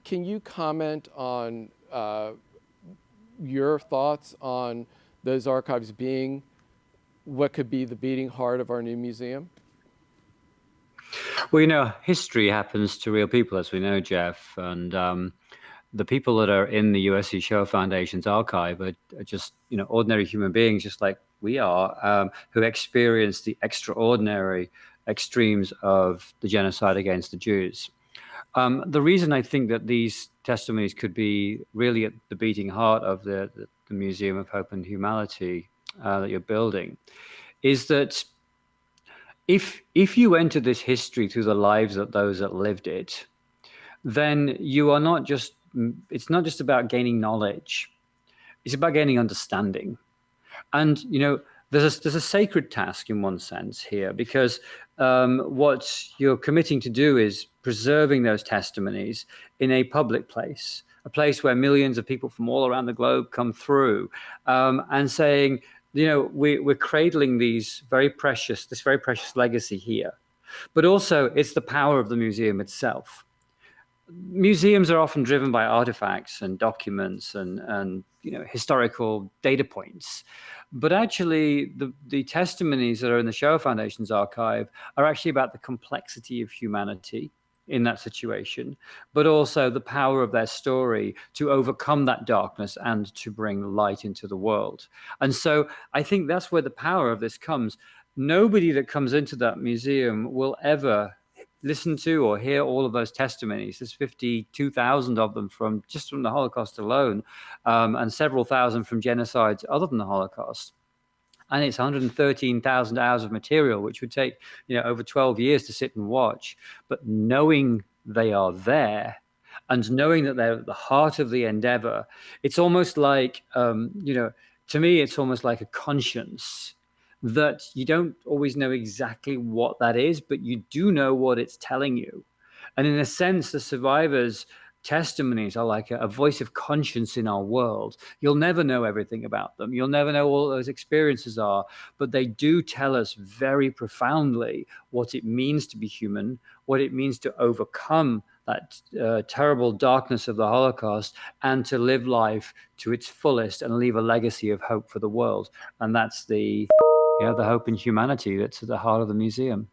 Can you comment on your thoughts on those archives being what could be the beating heart of our new museum? Well, history happens to real people, as we know, Jeff. And the people that are in the USC Shoah Foundation's archive are just, ordinary human beings, just like we are, who experienced the extraordinary extremes of the genocide against the Jews. The reason I think that these testimonies could be really at the beating heart of the Museum of Hope and Humanity that you're building is that if you enter this history through the lives of those that lived it, then you are not just, it's not just about gaining knowledge, it's about gaining understanding. And, there's a sacred task in one sense here, because what you're committing to do is preserving those testimonies in a public place, a place where millions of people from all around the globe come through, and saying, we're cradling this very precious legacy here. But also, it's the power of the museum itself. Museums are often driven by artifacts and documents and historical data points, but actually the testimonies that are in the Shoah Foundation's archive are actually about the complexity of humanity in that situation, but also the power of their story to overcome that darkness and to bring light into the world. And so I think that's where the power of this comes. Nobody that comes into that museum will ever listen to or hear all of those testimonies. There's 52,000 of them from the Holocaust alone, and several thousand from genocides other than the Holocaust. And it's 113,000 hours of material, which would take over 12 years to sit and watch. But knowing they are there and knowing that they're at the heart of the endeavor, it's almost like, to me, it's almost like a conscience that you don't always know exactly what that is, but you do know what it's telling you. And in a sense, the survivors' testimonies are like a voice of conscience in our world. You'll never know everything about them. You'll never know all those experiences are, but they do tell us very profoundly what it means to be human, what it means to overcome that terrible darkness of the Holocaust and to live life to its fullest and leave a legacy of hope for the world. And that's the hope in humanity that's at the heart of the museum.